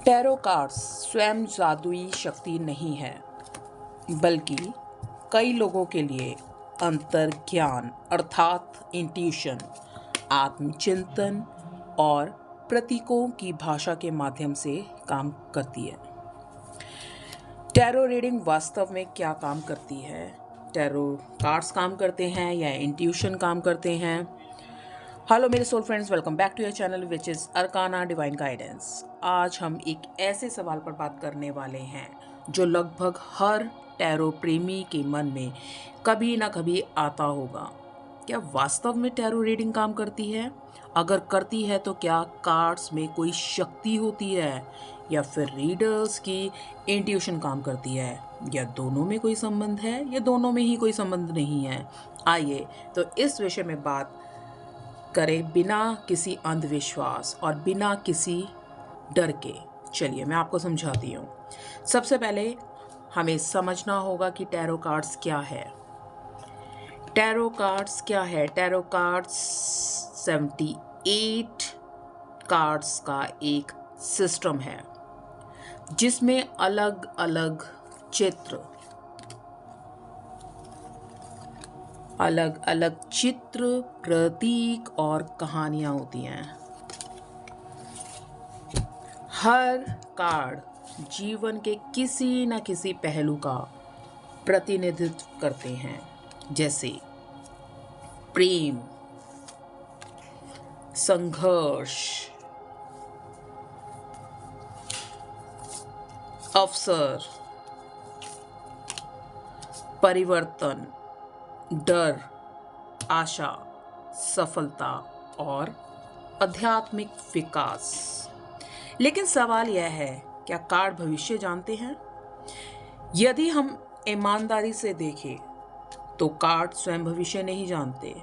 Tarot cards स्वयं जादुई शक्ति नहीं है, बल्कि कई लोगों के लिए अंतर्ज्ञान अर्थात इंट्यूशन, आत्मचिंतन और प्रतीकों की भाषा के माध्यम से काम करती है। टैरो रीडिंग वास्तव में क्या काम करती है? टैरो कार्ड्स काम करते हैं या इंट्यूशन काम करते हैं? हेलो मेरे soul friends, welcome back to your channel which is Arcana divine guidance. आज हम एक ऐसे सवाल पर बात करने वाले हैं जो लगभग हर टैरो प्रेमी के मन में कभी ना कभी आता होगा। क्या वास्तव में टैरो रीडिंग काम करती है? अगर करती है तो क्या कार्ड्स में कोई शक्ति होती है या फिर रीडर्स की इंट्यूशन काम करती है, या दोनों में कोई संबंध है या दोनों में ही कोई संबंध नहीं है? आइए तो इस विषय में बात करें बिना किसी अंधविश्वास और बिना किसी डर के। चलिए मैं आपको समझाती हूँ। सबसे पहले हमें समझना होगा कि टैरो कार्ड्स क्या है। टैरो कार्ड्स क्या है? टैरो कार्ड्स 78 कार्ड्स का एक सिस्टम है जिसमें अलग अलग चित्र, प्रतीक और कहानियां होती हैं। हर कार्ड जीवन के किसी न किसी पहलू का प्रतिनिधित्व करते हैं, जैसे प्रेम, संघर्ष, अवसर, परिवर्तन, डर, आशा, सफलता और आध्यात्मिक विकास। लेकिन सवाल यह है, क्या कार्ड भविष्य जानते हैं? यदि हम ईमानदारी से देखें तो कार्ड स्वयं भविष्य नहीं जानते।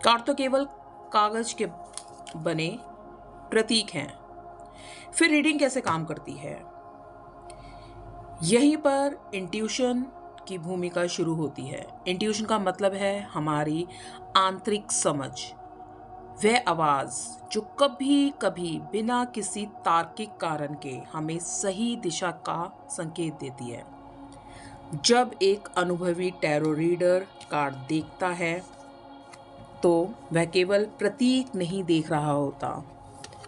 कार्ड तो केवल कागज के बने प्रतीक हैं। फिर रीडिंग कैसे काम करती है? यहीं पर इंट्यूशन की भूमिका शुरू होती है। इंट्यूशन का मतलब है हमारी आंतरिक समझ, वह आवाज जो कभी कभी बिना किसी तार्किक कारण के हमें सही दिशा का संकेत देती है। जब एक अनुभवी टैरो रीडर कार्ड देखता है तो वह केवल प्रतीक नहीं देख रहा होता,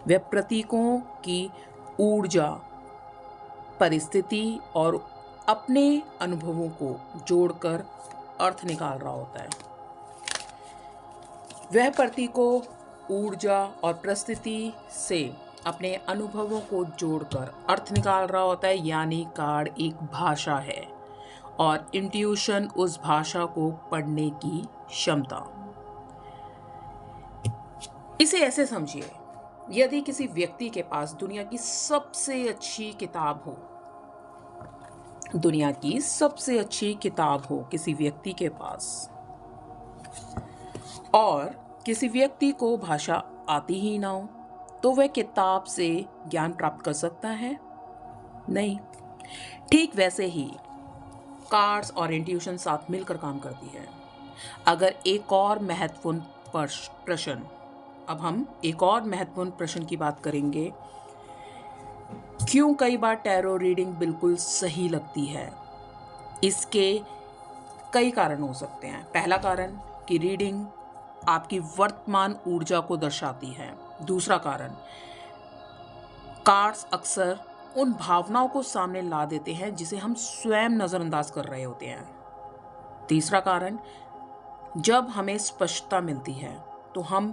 वह प्रतीकों की ऊर्जा, परिस्थिति और अपने अनुभवों को जोड़कर अर्थ निकाल रहा होता है। वह प्रतीकों, ऊर्जा और परिस्थिति से अपने अनुभवों को जोड़कर अर्थ निकाल रहा होता है। यानी कार्ड एक भाषा है और इंट्यूशन उस भाषा को पढ़ने की क्षमता। इसे ऐसे समझिए, यदि किसी व्यक्ति के पास दुनिया की सबसे अच्छी किताब हो, किसी व्यक्ति के पास, और किसी व्यक्ति को भाषा आती ही ना हो, तो वह किताब से ज्ञान प्राप्त कर सकता है? नहीं। ठीक वैसे ही कार्ड्स और इंट्यूशन साथ मिलकर काम करती है। अगर एक और महत्वपूर्ण प्रश्न की बात करेंगे, क्यों कई बार टैरो रीडिंग बिल्कुल सही लगती है? इसके कई कारण हो सकते हैं। पहला कारण कि रीडिंग आपकी वर्तमान ऊर्जा को दर्शाती है। दूसरा कारण, कार्ड्स अक्सर उन भावनाओं को सामने ला देते हैं जिसे हम स्वयं नजरअंदाज कर रहे होते हैं। तीसरा कारण, जब हमें स्पष्टता मिलती है तो हम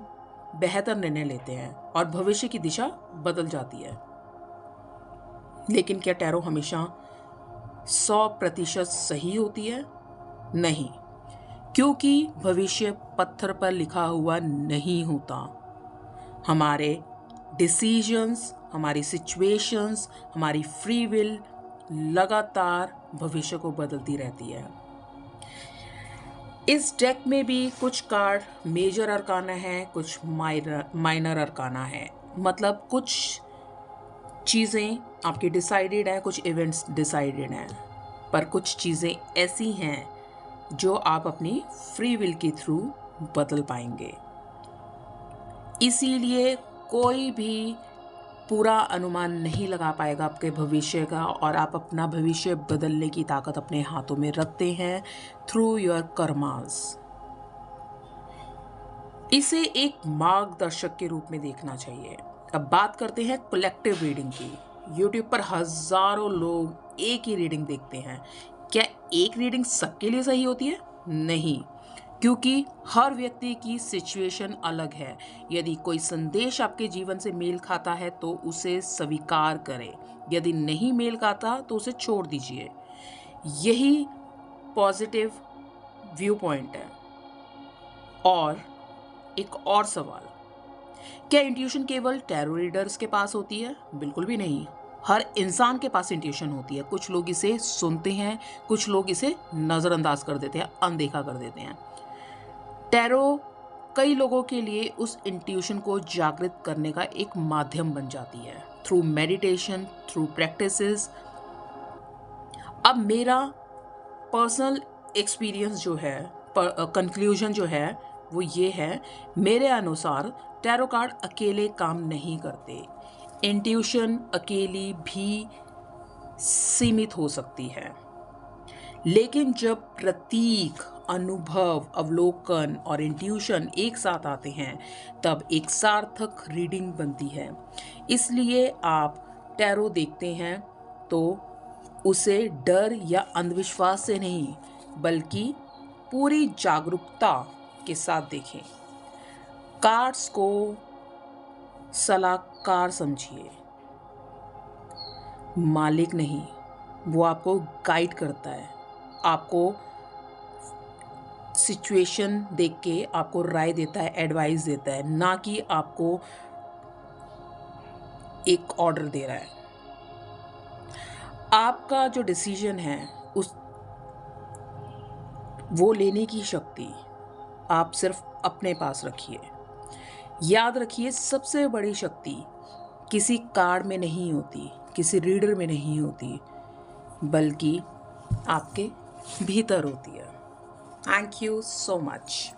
बेहतर निर्णय लेते हैं और भविष्य की दिशा बदल जाती है। लेकिन क्या टैरो हमेशा 100% सही होती है? नहीं, क्योंकि भविष्य पत्थर पर लिखा हुआ नहीं होता। हमारे डिसीजंस, हमारी सिचुएशंस, हमारी फ्री विल लगातार भविष्य को बदलती रहती है। इस डेक में भी कुछ कार्ड मेजर अरकाना है, कुछ माइनर अरकाना है। मतलब कुछ चीज़ें आपकी डिसाइडेड है, कुछ इवेंट्स डिसाइडेड हैं, पर कुछ चीज़ें ऐसी हैं जो आप अपनी फ्री विल के थ्रू बदल पाएंगे। इसीलिए कोई भी पूरा अनुमान नहीं लगा पाएगा आपके भविष्य का, और आप अपना भविष्य बदलने की ताकत अपने हाथों में रखते हैं थ्रू योर कर्मास। इसे एक मार्गदर्शक के रूप में देखना चाहिए। अब बात करते हैं कलेक्टिव रीडिंग की। यूट्यूब पर हजारों लोग एक ही रीडिंग देखते हैं। क्या एक रीडिंग सबके लिए सही होती है? नहीं, क्योंकि हर व्यक्ति की सिचुएशन अलग है। यदि कोई संदेश आपके जीवन से मेल खाता है तो उसे स्वीकार करें, यदि नहीं मेल खाता तो उसे छोड़ दीजिए। यही पॉजिटिव व्यू पॉइंट है। और एक और सवाल, क्या इंट्यूशन केवल टैरो रीडर्स के पास होती है? बिल्कुल भी नहीं। हर इंसान के पास इंट्यूशन होती है। कुछ लोग इसे सुनते हैं, कुछ लोग इसे नज़रअंदाज कर देते हैं, अनदेखा कर देते हैं। टैरो कई लोगों के लिए उस इंट्यूशन को जागृत करने का एक माध्यम बन जाती है, थ्रू मेडिटेशन, थ्रू प्रैक्टिसेस। अब मेरा पर्सनल एक्सपीरियंस जो है, कंक्लूजन जो है वो ये है, मेरे अनुसार टैरो कार्ड अकेले काम नहीं करते। इंट्यूशन अकेली भी सीमित हो सकती है, लेकिन जब प्रतीक, अनुभव, अवलोकन और इंट्यूशन एक साथ आते हैं तब एक सार्थक रीडिंग बनती है। इसलिए आप टैरो देखते हैं तो उसे डर या अंधविश्वास से नहीं, बल्कि पूरी जागरूकता के साथ देखें। कार्ड्स को सलाहकार समझिए, मालिक नहीं। वो आपको गाइड करता है, आपको सिचुएशन देख के आपको राय देता है, एडवाइस देता है, ना कि आपको एक ऑर्डर दे रहा है। आपका जो डिसीजन है उस वो लेने की शक्ति आप सिर्फ अपने पास रखिए। याद रखिए, सबसे बड़ी शक्ति किसी कार्ड में नहीं होती, किसी रीडर में नहीं होती, बल्कि आपके भीतर होती है। Thank you so much.